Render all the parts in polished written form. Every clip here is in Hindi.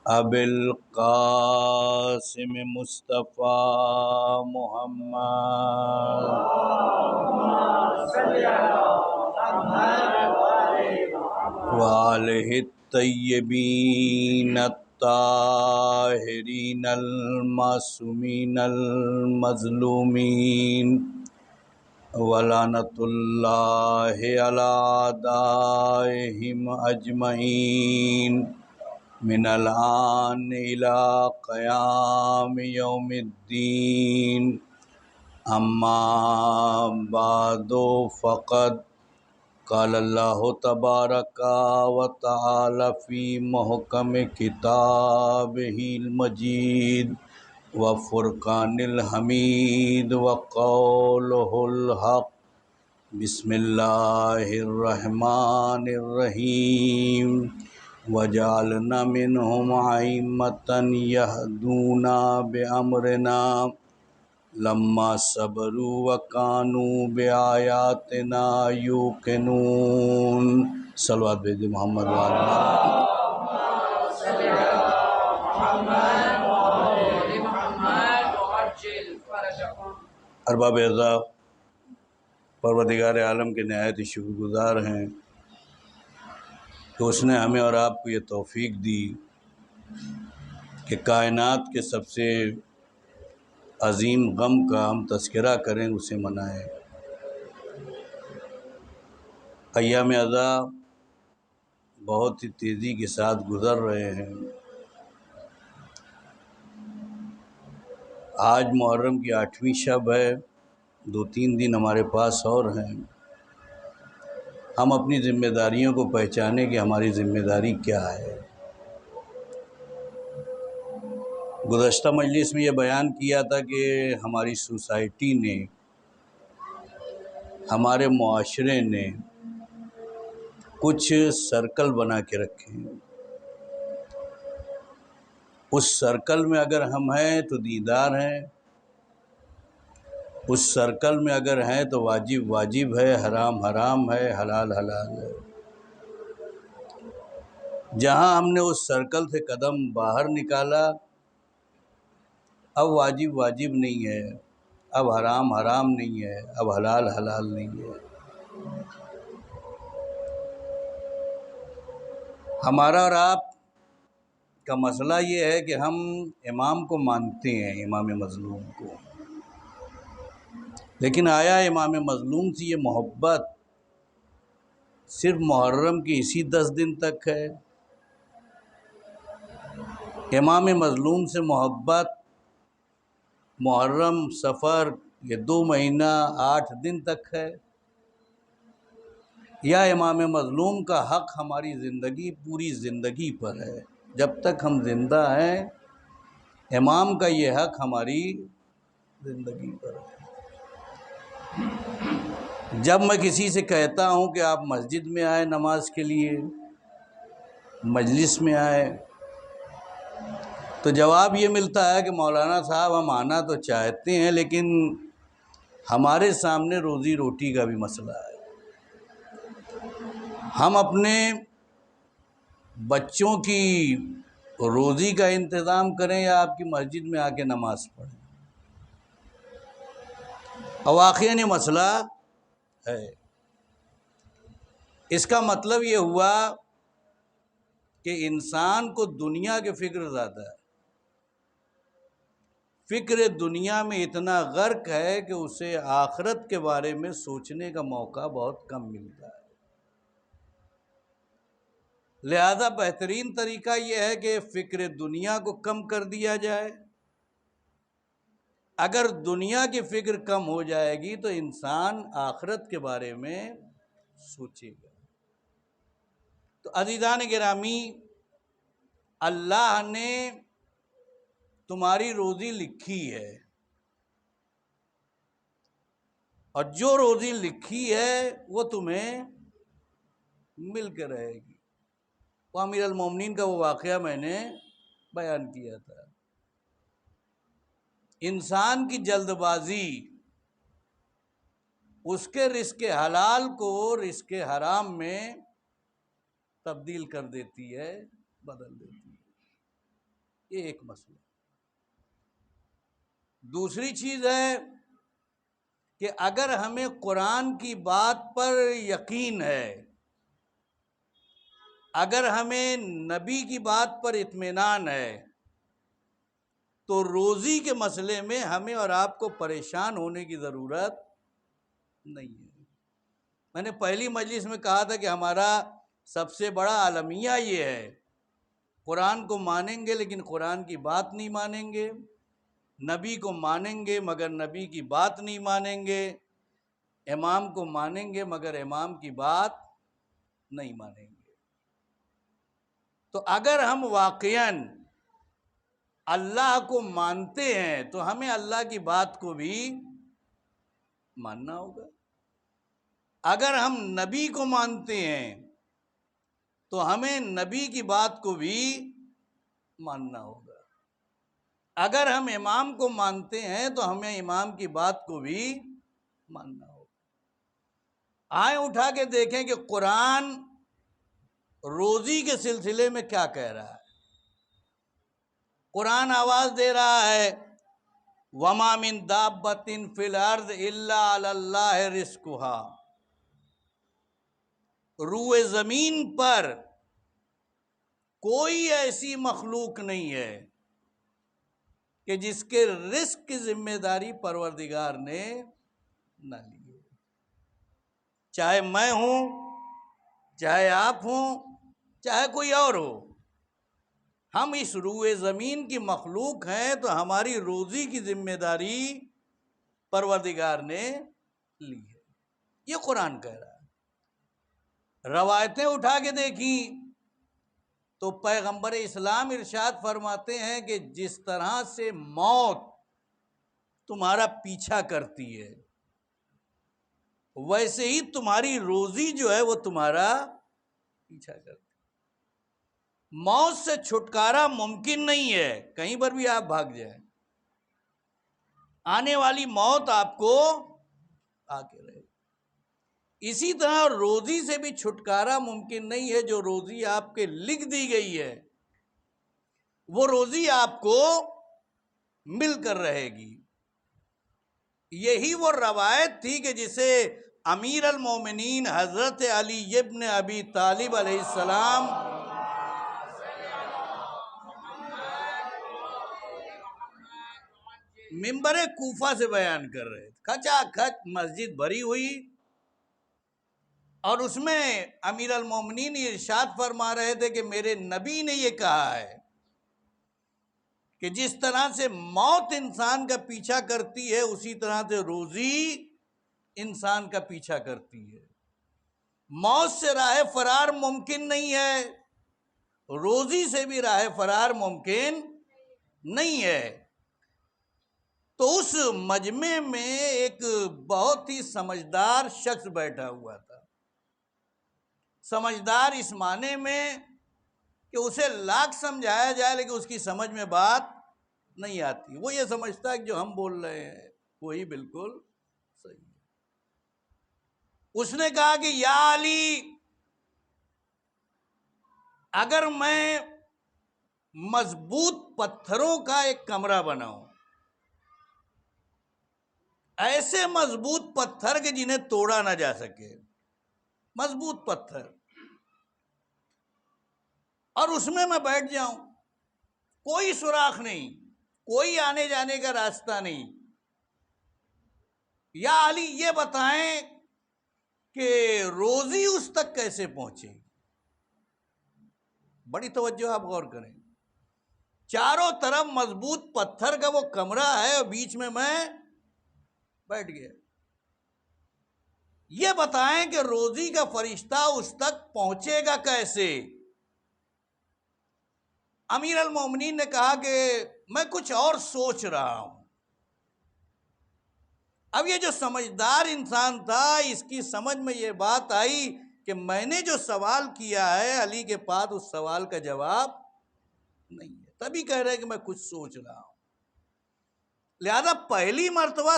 अबिल कासिम मुस्तफ़ा मुहम्मद वालिहि तय्यबीन ताहिरीन अल-मासूमीन अल-मज़लूमीन वलानतुल्लाहि अला आदाइहिम अजमईन मिनल आन इला क़याम यौमिद्दीन अम्मा बादो फ़क़द क़ालल्लाहु तबारका व तआला फ़ी मुहकम किताबिहिल मजीद व फ़ुरक़ानिल हमीद व क़ौलुहुल हक़ बिस्मिल्लाहिर्रहमानिर्रहीम वजअलना मिनहुम अइम्मतन यहदूना बिअम्रिना लम्मा सबरू व कानू बिआयातिना यूक़िनून। सल्लल्लाहु अलैहि मोहम्मद अरबाब रज़ा परवरदिगार आलम के नहायत ही शुक्रगुज़ार हैं कि उसने हमें और आपको ये तौफ़ीक दी कि कायनात के सबसे अज़ीम गम का हम तज़किरा करें, उसे मनाएं। अय्याम अज़ा बहुत ही तेज़ी के साथ गुज़र रहे हैं। आज मुहर्रम की 8वीं शब है, 2-3 दिन हमारे पास और हैं। हम अपनी ज़िम्मेदारियों को पहचानें कि हमारी ज़िम्मेदारी क्या है। गुज़श्ता मजलिस में ये बयान किया था कि हमारी सोसाइटी ने, हमारे मुआशरे ने कुछ सर्कल बना के रखे हैं। उस सर्कल में अगर हम हैं तो दीदार हैं, उस सर्कल में अगर हैं तो वाजिब वाजिब है, हराम हराम है, हलाल हलाल है। जहाँ हमने उस सर्कल से कदम बाहर निकाला, अब वाजिब वाजिब नहीं है, अब हराम हराम नहीं है, अब हलाल हलाल नहीं है। हमारा और आप का मसला ये है कि हम इमाम को मानते हैं, इमाम मज़लूम को, लेकिन आया इमाम मज़लूम से ये मोहब्बत सिर्फ मुहर्रम की इसी 10 दिन तक है? इमाम मज़लूम से मोहब्बत मुहर्रम, सफ़र, ये 2 महीना 8 दिन तक है? या इमाम मज़लूम का हक़ हमारी ज़िंदगी, पूरी ज़िंदगी पर है? जब तक हम ज़िंदा हैं, इमाम का ये हक़ हमारी ज़िंदगी पर है। जब मैं किसी से कहता हूँ कि आप मस्जिद में आए नमाज के लिए, मजलिस में आए, तो जवाब ये मिलता है कि मौलाना साहब हम आना तो चाहते हैं, लेकिन हमारे सामने रोज़ी रोटी का भी मसला है। हम अपने बच्चों की रोज़ी का इंतज़ाम करें या आपकी मस्जिद में आके नमाज़ पढ़ें। और वाक़ई ये मसला है। इसका मतलब ये हुआ कि इंसान को दुनिया की फ़िक्र ज़्यादा है। फ़िक्र दुनिया में इतना गर्क है कि उसे आखिरत के बारे में सोचने का मौका बहुत कम मिलता है। लिहाजा बेहतरीन तरीका यह है कि फ़िक्र दुनिया को कम कर दिया जाए। अगर दुनिया की फ़िक्र कम हो जाएगी तो इंसान आखिरत के बारे में सोचेगा। तो अज़ीज़ान गिरामी, अल्लाह ने तुम्हारी रोज़ी लिखी है, और जो रोज़ी लिखी है वो तुम्हें मिल के रहेगी। वो अमीर अल मोमिनीन का वो वाक़या मैंने बयान किया था। इंसान की जल्दबाजी उसके रिज़्क़े हलाल को रिज़्क़े हराम में तब्दील कर देती है। बदल देती है। ये एक मसला। दूसरी चीज़ है कि अगर हमें कुरान की बात पर यकीन है, अगर हमें नबी की बात पर इत्मीनान है, तो रोज़ी के मसले में हमें और आपको परेशान होने की ज़रूरत नहीं है। मैंने पहली मजलिस में कहा था कि हमारा सबसे बड़ा आलमिया ये है, कुरान को मानेंगे लेकिन कुरान की बात नहीं मानेंगे, नबी को मानेंगे मगर नबी की बात नहीं मानेंगे, इमाम को मानेंगे मगर इमाम की बात नहीं मानेंगे। तो अगर हम वाकईन अल्लाह को मानते हैं तो हमें अल्लाह की बात को भी मानना होगा। अगर हम नबी को मानते हैं तो हमें नबी की बात को भी मानना होगा। अगर हम इमाम को मानते हैं तो हमें इमाम की बात को भी मानना होगा। आए उठा के देखें कि कुरान रोज़ी के सिलसिले में क्या कह रहा है। कुरान आवाज़ दे रहा है, वमा मिन दाब्बतिन फिल अर्द इल्ला अलल्लाहि रिस्कुहा। रूए ज़मीन पर कोई ऐसी मखलूक नहीं है कि जिसके रिस्क की जिम्मेदारी परवरदिगार ने न ली हो। चाहे मैं हूं, चाहे आप हों, चाहे कोई और हो, हम इस रूए ज़मीन की मखलूक हैं, तो हमारी रोज़ी की जिम्मेदारी परवरदिगार ने ली है। ये कुरान कह रहा है। रवायतें उठा के देखी तो पैगंबर इस्लाम इरशाद फरमाते हैं कि जिस तरह से मौत तुम्हारा पीछा करती है, वैसे ही तुम्हारी रोज़ी जो है वो तुम्हारा पीछा करती है। मौत से छुटकारा मुमकिन नहीं है, कहीं पर भी आप भाग जाएं, आने वाली मौत आपको आके रहेगी। इसी तरह रोज़ी से भी छुटकारा मुमकिन नहीं है। जो रोज़ी आपके लिख दी गई है वो रोज़ी आपको मिलकर रहेगी। यही वो रवायत थी कि जिसे अमीर अल मोमिनीन हज़रत अली इब्न अबी तालिब अलैहिस्सलाम मिंबर कूफा से बयान कर रहे थे। खचाखच मस्जिद भरी हुई और उसमें अमीर अल मोमिनीन इरशाद फरमा रहे थे कि मेरे नबी ने ये कहा है कि जिस तरह से मौत इंसान का पीछा करती है, उसी तरह से रोज़ी इंसान का पीछा करती है। मौत से राह फरार मुमकिन नहीं है, रोज़ी से भी राह फरार मुमकिन नहीं है। तो उस मजमे में एक बहुत ही समझदार शख्स बैठा हुआ था। समझदार इस माने में कि उसे लाख समझाया जाए लेकिन उसकी समझ में बात नहीं आती। वो ये समझता है कि जो हम बोल रहे हैं वही बिल्कुल सही है। उसने कहा कि या अली, अगर मैं मजबूत पत्थरों का एक कमरा बनाऊं, ऐसे मजबूत पत्थर के जिन्हें तोड़ा ना जा सके, मजबूत पत्थर, और उसमें मैं बैठ जाऊं, कोई सुराख नहीं, कोई आने जाने का रास्ता नहीं, या अली ये बताएं कि रोज़ी उस तक कैसे पहुंचेगी। बड़ी तवज्जो आप गौर करें, चारों तरफ मजबूत पत्थर का वो कमरा है और बीच में मैं बैठ गया। ये बताएं कि रोज़ी का फरिश्ता उस तक पहुंचेगा कैसे। अमीर अल मोमिनीन ने कहा कि मैं कुछ और सोच रहा हूं। अब ये जो समझदार इंसान था, इसकी समझ में ये बात आई कि मैंने जो सवाल किया है अली के पास, उस सवाल का जवाब नहीं है। तभी कह रहे हैं कि मैं कुछ सोच रहा हूं। लिहाजा पहली मर्तबा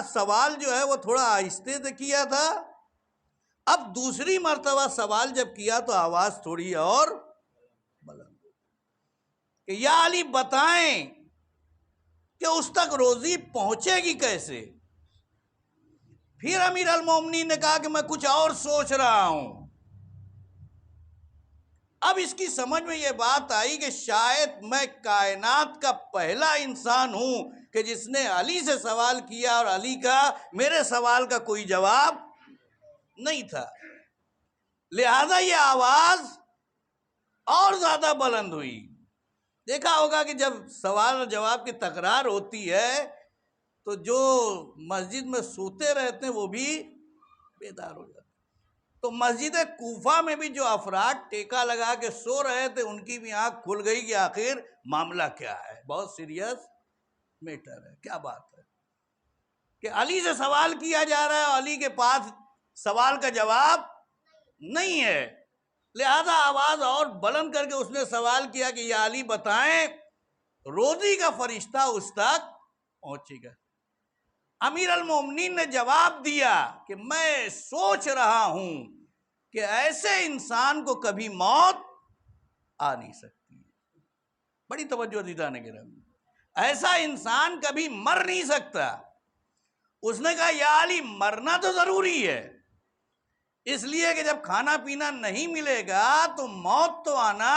सवाल जो है वो थोड़ा आहिस्ते से किया था। अब दूसरी मर्तबा सवाल जब किया तो आवाज थोड़ी और बुलंद। कि या अली बताएं कि उस तक रोजी पहुंचेगी कैसे। फिर अमीर अल मोमिनीन ने कहा कि मैं कुछ और सोच रहा हूं। अब इसकी समझ में यह बात आई कि शायद मैं कायनात का पहला इंसान हूं कि जिसने अली से सवाल किया और अली का मेरे सवाल का कोई जवाब नहीं था। लिहाजा ये आवाज और ज्यादा बुलंद हुई। देखा होगा कि जब सवाल और जवाब की तकरार होती है तो जो मस्जिद में सोते रहते हैं वो भी बेदार हो जाते हैं। तो मस्जिद कूफा में भी जो अफराद टेका लगा के सो रहे थे उनकी भी आंख खुल गई कि आखिर मामला क्या है, बहुत सीरियस मैटर है। क्या बात है कि अली से सवाल किया जा रहा है और अली के पास सवाल का जवाब नहीं है। लिहाजा आवाज और बुलंद करके उसने सवाल किया कि या अली बताएं रोजी का फरिश्ता उस तक पहुंचेगा। अमीर अल मोमिनीन ने जवाब दिया कि मैं सोच रहा हूं कि ऐसे इंसान को कभी मौत आ नहीं सकती। बड़ी तवज्जो दीदा ने गिरा, ऐसा इंसान कभी मर नहीं सकता। उसने कहा या अली मरना तो जरूरी है, इसलिए कि जब खाना पीना नहीं मिलेगा तो मौत तो आना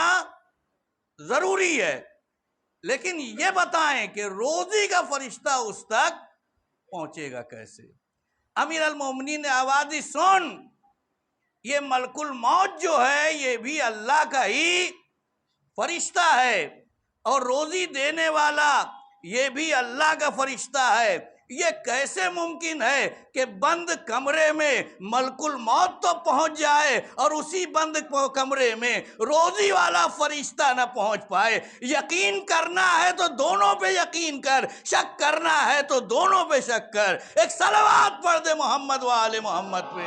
जरूरी है, लेकिन यह बताएं कि रोजी का फरिश्ता उस तक पहुंचेगा कैसे। अमीर अल मोमिनीन ने आवाज दी, सुन, ये मलकुल मौत जो है ये भी अल्लाह का ही फरिश्ता है और रोजी देने वाला ये भी अल्लाह का फरिश्ता है। ये कैसे मुमकिन है कि बंद कमरे में मलकुल मौत तो पहुंच जाए और उसी बंद कमरे में रोजी वाला फरिश्ता ना पहुंच पाए। यकीन करना है तो दोनों पे यकीन कर, शक करना है तो दोनों पे शक कर। एक सलवात पढ़ दे मोहम्मद व आले मोहम्मद पे।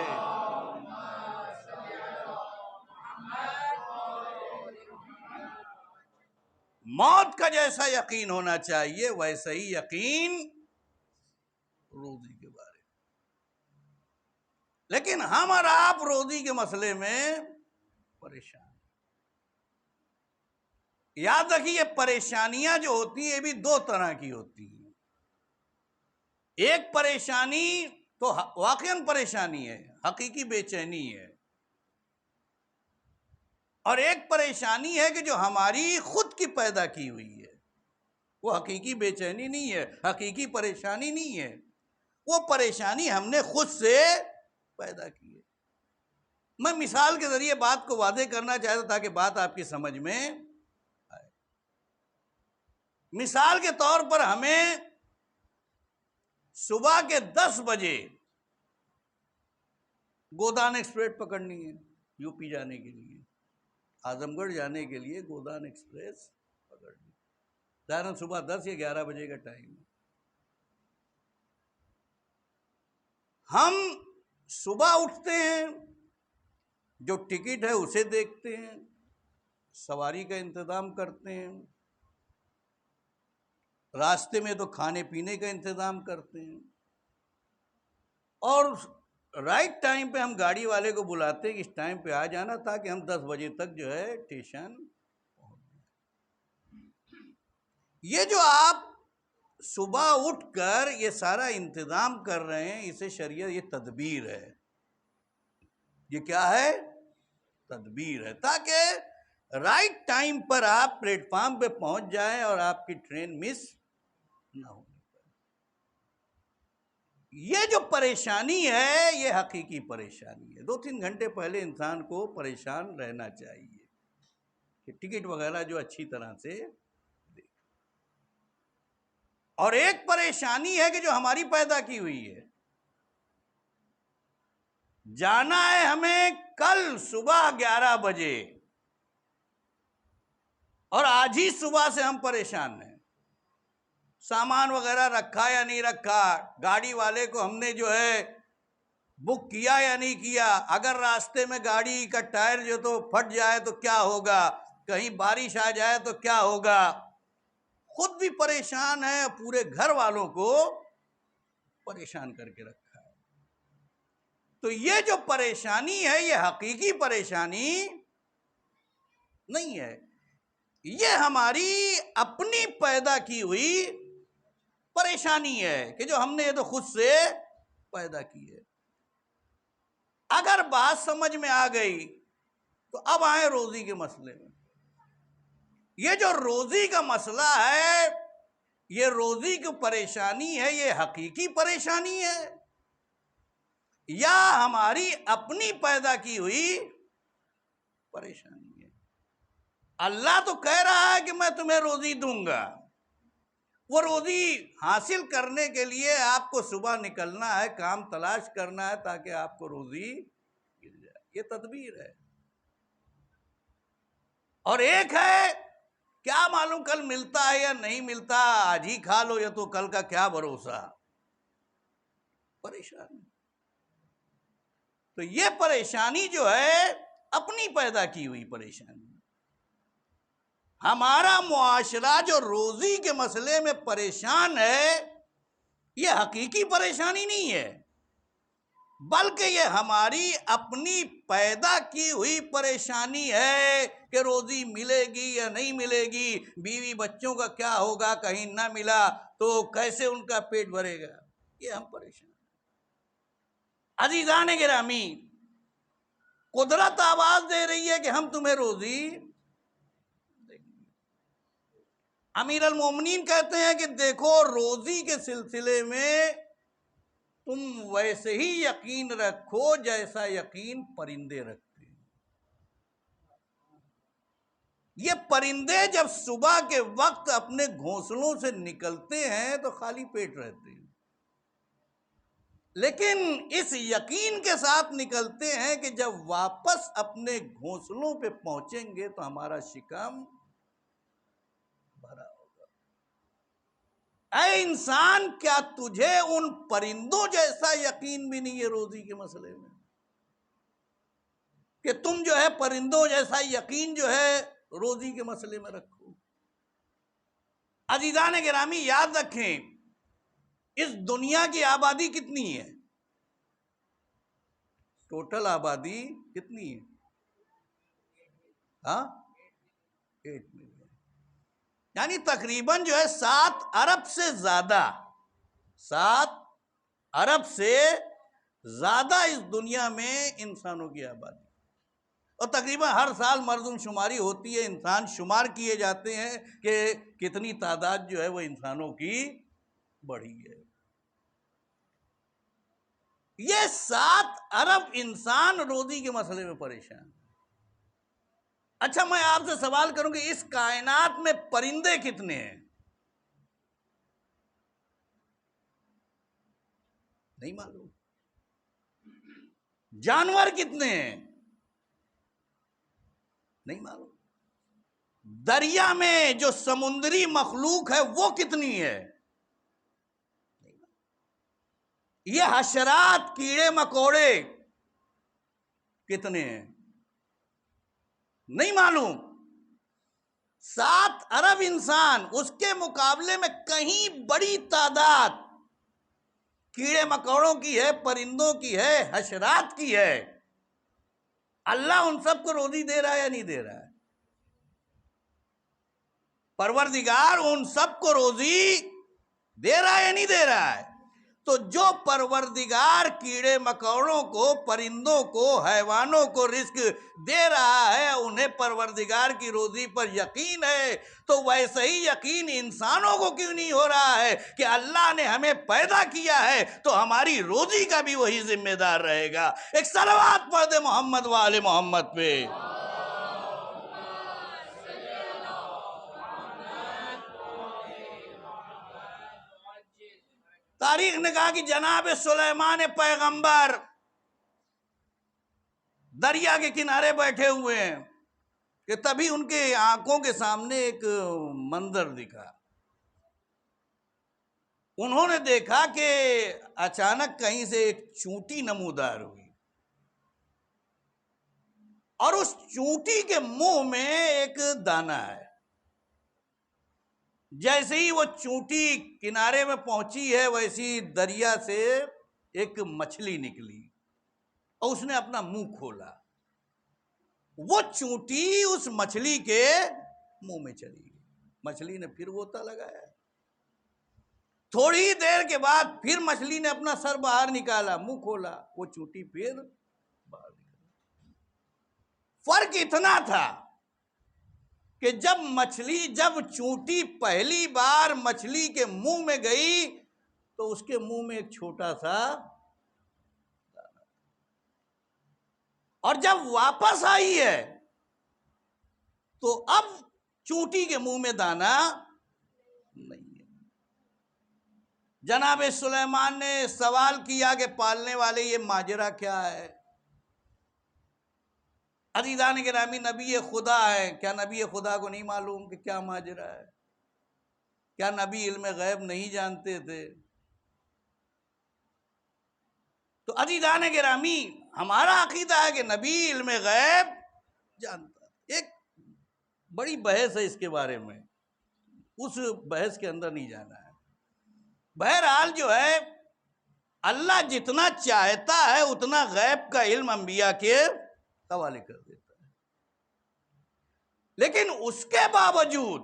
मौत का जैसा यकीन होना चाहिए वैसा ही यकीन रोजी के बारे में। लेकिन हम और आप रोजी के मसले में परेशान। याद रखिए, ये परेशानियां जो होती है ये भी दो तरह की होती हैं। एक परेशानी तो वाकईन परेशानी है, हकीकी बेचैनी है, और एक परेशानी है कि जो हमारी खुद की पैदा की हुई है। वो हकीकी बेचैनी नहीं है, हकीकी परेशानी नहीं है, वो परेशानी हमने खुद से पैदा की है। मैं मिसाल के जरिए बात को वादे करना चाहता ताकि बात आपकी समझ में आए। मिसाल के तौर पर हमें सुबह के 10 बजे गोदान एक्सप्रेस पकड़नी है यूपी जाने के लिए, आजमगढ़ जाने के लिए गोदान एक्सप्रेस पकड़नी। ज़ाहिर सुबह 10 या 11 बजे का टाइम है। हम सुबह उठते हैं, जो टिकट है उसे देखते हैं, सवारी का इंतज़ाम करते हैं, रास्ते में तो खाने पीने का इंतज़ाम करते हैं, और राइट टाइम पे हम गाड़ी वाले को बुलाते हैं कि इस टाइम पे आ जाना ताकि हम 10 बजे तक जो है स्टेशन पहुंच जाए। ये जो आप सुबह उठकर ये सारा इंतज़ाम कर रहे हैं, इसे शरीयत, ये तदबीर है। ये क्या है? तदबीर है, ताकि राइट टाइम पर आप प्लेटफॉर्म पे पहुंच जाएं और आपकी ट्रेन मिस ना हो। ये जो परेशानी है ये हकीकी परेशानी है। 2-3 घंटे पहले इंसान को परेशान रहना चाहिए कि टिकट वगैरह जो अच्छी तरह से देख। और एक परेशानी है कि जो हमारी पैदा की हुई है, जाना है हमें कल सुबह 11 बजे और आज ही सुबह से हम परेशान हैं। सामान वगैरह रखा या नहीं रखा, गाड़ी वाले को हमने जो है बुक किया या नहीं किया, अगर रास्ते में गाड़ी का टायर जो तो फट जाए तो क्या होगा, कहीं बारिश आ जाए तो क्या होगा। खुद भी परेशान है, पूरे घर वालों को परेशान करके रखा है। तो ये जो परेशानी है ये हकीकी परेशानी नहीं है। ये हमारी अपनी पैदा की हुई परेशानी है कि जो हमने ये तो खुद से पैदा की है। अगर बात समझ में आ गई तो अब आए रोजी के मसले में। ये जो रोजी का मसला है, ये रोजी की परेशानी है, ये हकीकी परेशानी है या हमारी अपनी पैदा की हुई परेशानी है? अल्लाह तो कह रहा है कि मैं तुम्हें रोजी दूंगा। वो रोजी हासिल करने के लिए आपको सुबह निकलना है, काम तलाश करना है ताकि आपको रोजी मिल जाए। ये तदबीर है। और एक है क्या मालूम कल मिलता है या नहीं मिलता, आज ही खा लो, या तो कल का क्या भरोसा। परेशानी, तो ये परेशानी जो है अपनी पैदा की हुई परेशानी। हमारा मुआशरा जो रोजी के मसले में परेशान है, ये हकीकी परेशानी नहीं है, बल्कि ये हमारी अपनी पैदा की हुई परेशानी है कि रोजी मिलेगी या नहीं मिलेगी, बीवी बच्चों का क्या होगा, कहीं ना मिला तो कैसे उनका पेट भरेगा। ये हम परेशान। अजीजान गिरामी, कुदरत आवाज दे रही है कि हम तुम्हें रोजी देंगे। अमीर अल मोमिनीन कहते हैं कि देखो, रोजी के सिलसिले में तुम वैसे ही यकीन रखो जैसा यकीन परिंदे रखते हैं। ये परिंदे जब सुबह के वक्त अपने घोंसलों से निकलते हैं तो खाली पेट रहते हैं, लेकिन इस यकीन के साथ निकलते हैं कि जब वापस अपने घोंसलों पे पहुंचेंगे तो हमारा शिकम भरा होगा। ऐ इंसान, क्या तुझे उन परिंदों जैसा यकीन भी नहीं है रोजी के मसले में, कि तुम जो है परिंदों जैसा यकीन जो है रोजी के मसले में रखो। अजीजान गिरामी, याद रखें, इस दुनिया की आबादी कितनी है? टोटल आबादी कितनी है? हाँ, 8 मिलियन, यानी तकरीबन जो है 7 अरब से ज्यादा, 7 अरब से ज्यादा इस दुनिया में इंसानों की आबादी। और तकरीबन हर साल मर्दमशुमारी होती है, इंसान शुमार किए जाते हैं कि कितनी तादाद जो है वो इंसानों की बढ़ी है। ये 7 अरब इंसान रोजी के मसले में परेशान। अच्छा, मैं आपसे सवाल करूं कि इस कायनात में परिंदे कितने हैं? नहीं मालूम। जानवर कितने हैं? नहीं मालूम। दरिया में जो समुद्री मखलूक है वो कितनी है? नहीं मालूम। ये हशरात, कीड़े मकोड़े कितने हैं? नहीं मालूम। 7 अरब इंसान, उसके मुकाबले में कहीं बड़ी तादाद कीड़े मकोड़ों की है, परिंदों की है, हशरात की है। अल्लाह उन सबको रोजी दे रहा है या नहीं दे रहा है? परवरदिगार उन सबको रोजी दे रहा है या नहीं दे रहा है? तो जो परवरदिगार कीड़े मकोड़ों को, परिंदों को, हैवानों को रिस्क दे रहा है, उन्हें परवरदिगार की रोजी पर यकीन है, तो वैसे ही यकीन इंसानों को क्यों नहीं हो रहा है कि अल्लाह ने हमें पैदा किया है तो हमारी रोजी का भी वही जिम्मेदार रहेगा। एक सलवात पढ़ दे मोहम्मद वाले मोहम्मद पे। तारीख ने कहा कि जनाब सुलेमान पैगंबर दरिया के किनारे बैठे हुए हैं कि तभी उनके आंखों के सामने एक मंजर दिखा। उन्होंने देखा कि अचानक कहीं से एक चूंटी नमूदार हुई और उस चूंटी के मुंह में एक दाना है। जैसे ही वो चूंटी किनारे में पहुंची है, वैसी दरिया से एक मछली निकली और उसने अपना मुंह खोला। वो चूंटी उस मछली के मुंह में चली गई। मछली ने फिर गोता लगाया। थोड़ी देर के बाद फिर मछली ने अपना सर बाहर निकाला, मुंह खोला, वो चूंटी फिर बाहर निकली। फर्क इतना था कि जब चूंटी पहली बार मछली के मुंह में गई तो उसके मुंह में एक छोटा सा दाना, और जब वापस आई है तो अब चूंटी के मुंह में दाना नहीं है। जनाब सुलेमान ने सवाल किया कि पालने वाले ये माजरा क्या है। अज़ीज़ान गिरामी, नबी खुदा है, क्या नबी खुदा को नहीं मालूम कि क्या माजरा है? क्या नबी इल्म गैब नहीं जानते थे? तो अज़ीज़ान गिरामी, हमारा अकीदा है कि नबी इल्म गैब जानता है। एक बड़ी बहस है इसके बारे में, उस बहस के अंदर नहीं जाना है। बहरहाल जो है, अल्लाह जितना चाहता है उतना गैब का इल्म अंबिया के हवाले कर देता है, लेकिन उसके बावजूद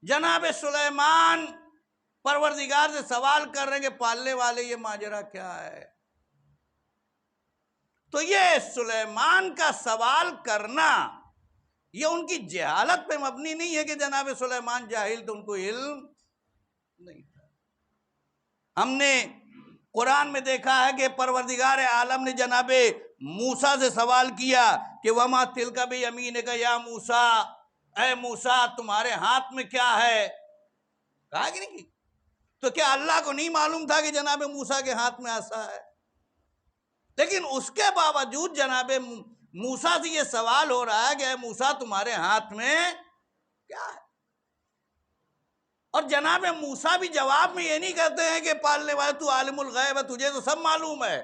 जनाब सुलेमान परवरदिगार से सवाल कर रहे हैं कि पालने वाले ये माजरा क्या है। तो ये सुलेमान का सवाल करना ये उनकी जहालत पे मबनी नहीं है कि जनाब सुलेमान जाहिल तो उनको इल्म नहीं था। हमने कुरान में देखा है कि परवरदिगार आलम ने जनाबे मूसा से सवाल किया कि वमा तिलका भी यमीन का या मूसा, ऐ मूसा तुम्हारे हाथ में क्या है? कहा कि नहीं? तो क्या अल्लाह को नहीं मालूम था कि जनाबे मूसा के हाथ में आसा है? लेकिन उसके बावजूद जनाबे मूसा से ये सवाल हो रहा है कि ऐ मूसा तुम्हारे हाथ में क्या है? और जनाब मूसा भी जवाब में ये नहीं कहते हैं कि पालने वाले तू आलिमुल गैब है, तुझे तो सब मालूम है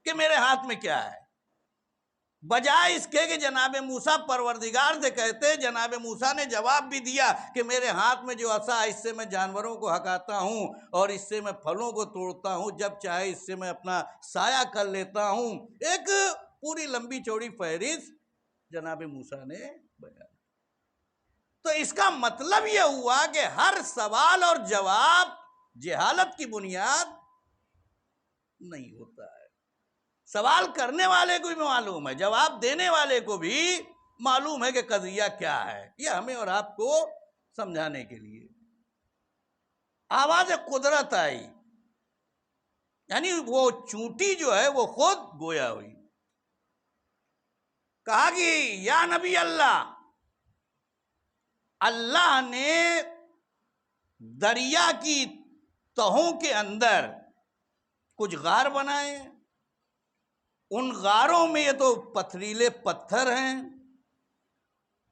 कि मेरे हाथ में क्या है। बजाय इसके कि जनाब मूसा परवरदिगार से कहते, जनाब मूसा ने जवाब भी दिया कि मेरे हाथ में जो असा है इससे मैं जानवरों को हकाता हूँ और इससे मैं फलों को तोड़ता हूँ, जब चाहे इससे मैं अपना साया कर लेता हूँ। एक पूरी लंबी चौड़ी फहरिस्त जनाब मूसा ने बयान। तो इसका मतलब यह हुआ कि हर सवाल और जवाब जहालत की बुनियाद नहीं होता है। सवाल करने वाले को भी मालूम है, जवाब देने वाले को भी मालूम है कि कज़िया क्या है। यह हमें और आपको समझाने के लिए आवाज कुदरत आई, यानी वो चूंटी जो है वो खुद गोया हुई। कहा कि या नबी अल्लाह, अल्लाह ने दरिया की तहों के अंदर कुछ गार बनाए, उन गारों में ये तो पथरीले पत्थर हैं,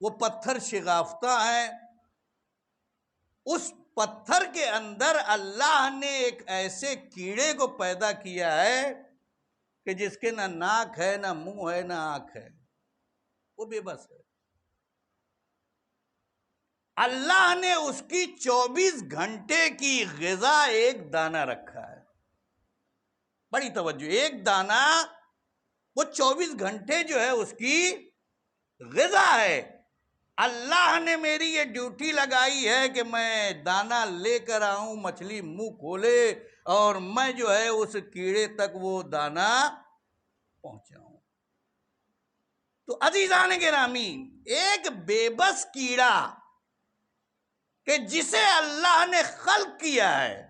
वो पत्थर शिगाफ्ता है। उस पत्थर के अंदर अल्लाह ने एक ऐसे कीड़े को पैदा किया है कि जिसके ना नाक है, ना मुंह है, ना आंख है, वो बेबस है। अल्लाह ने उसकी 24 घंटे की ग़िज़ा एक दाना रखा है। बड़ी तवज्जो, एक दाना वो 24 घंटे जो है उसकी ग़िज़ा है। अल्लाह ने मेरी ये ड्यूटी लगाई है कि मैं दाना लेकर आऊं, मछली मुंह खोले और मैं जो है उस कीड़े तक वो दाना पहुंचाऊं। तो अज़ीज़ान गिरामी, एक बेबस कीड़ा कि जिसे अल्लाह ने खल्क किया है,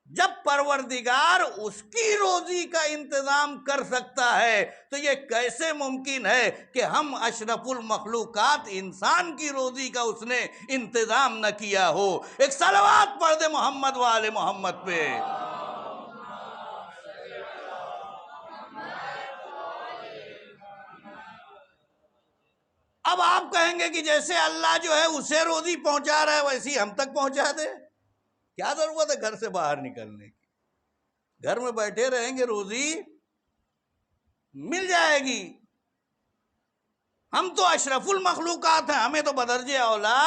जब परवरदिगार उसकी रोजी का इंतजाम कर सकता है तो ये कैसे मुमकिन है कि हम अशरफुल मखलूकात इंसान की रोजी का उसने इंतजाम न किया हो। एक सलवात पढ़ दे मोहम्मद वाले मोहम्मद पे। अब आप कहेंगे कि जैसे अल्लाह जो है उसे रोजी पहुंचा रहा है वैसे ही हम तक पहुंचा दे। क्या जरूरत है घर से बाहर निकलने की? घर में बैठे रहेंगे, रोजी मिल जाएगी। हम तो अशरफुल मखलूकात हैं, हमें तो बदर्जे औला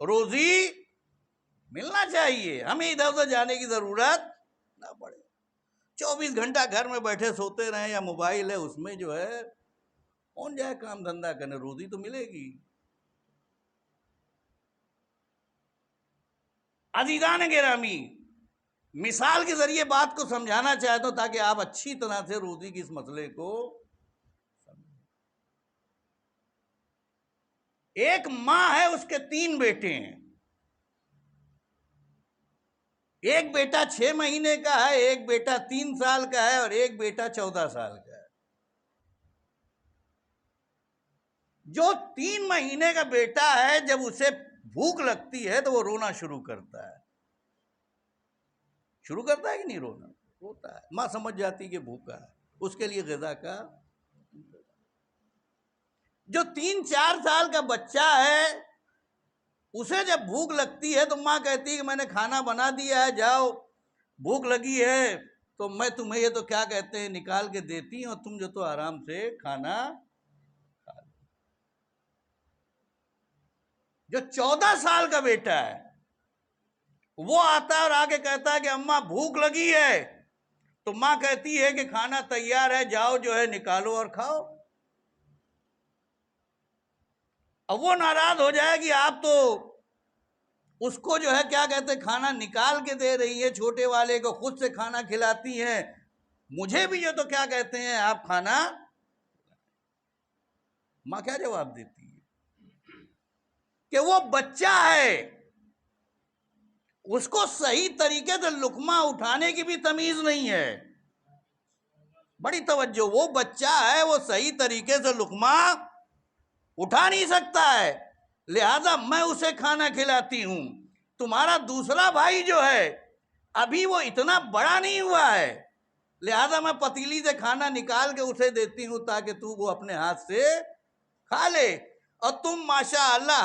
रोजी मिलना चाहिए, हमें इधर उधर जाने की जरूरत ना पड़े। 24 घंटा घर में बैठे सोते रहें या मोबाइल है उसमें जो है कौन जाए काम धंधा करने, रोजी तो मिलेगी। अजीजान गिरामी, मिसाल के जरिए बात को समझाना चाहता हूं ताकि आप अच्छी तरह से रोजी की इस मसले को समझें। एक मां है, उसके 3 बेटे हैं। एक बेटा 6 महीने का है, एक बेटा 3 साल का है और एक बेटा 14 साल का है। जो 3 महीने का बेटा है, जब उसे भूख लगती है तो वो रोना शुरू करता है। शुरू करता है कि नहीं रोना? रोता है। मां समझ जाती कि भूखा है, उसके लिए ग़िज़ा का। जो 3-4 साल का बच्चा है, उसे जब भूख लगती है तो मां कहती है कि मैंने खाना बना दिया है, जाओ, भूख लगी है तो मैं तुम्हें ये तो क्या कहते हैं निकाल के देती हूं, तुम जो तो आराम से खाना खा लो। जो 14 साल का बेटा है, वो आता है और आके कहता है कि अम्मा भूख लगी है, तो मां कहती है कि खाना तैयार है, जाओ जो है निकालो और खाओ। अब वो नाराज हो जाएगी, आप तो उसको जो है क्या कहते हैं खाना निकाल के दे रही है, छोटे वाले को खुद से खाना खिलाती हैं, मुझे भी जो तो क्या कहते हैं आप खाना। मां क्या जवाब देती है कि वो बच्चा है, उसको सही तरीके से लुकमा उठाने की भी तमीज नहीं है। बड़ी तवज्जो, वो बच्चा है, वो सही तरीके से लुकमा उठा नहीं सकता है, लिहाजा मैं उसे खाना खिलाती हूं। तुम्हारा दूसरा भाई जो है अभी वो इतना बड़ा नहीं हुआ है, लिहाजा मैं पतीली से खाना निकाल के उसे देती हूं ताकि तू वो अपने हाथ से खा ले। और तुम माशा अल्लाह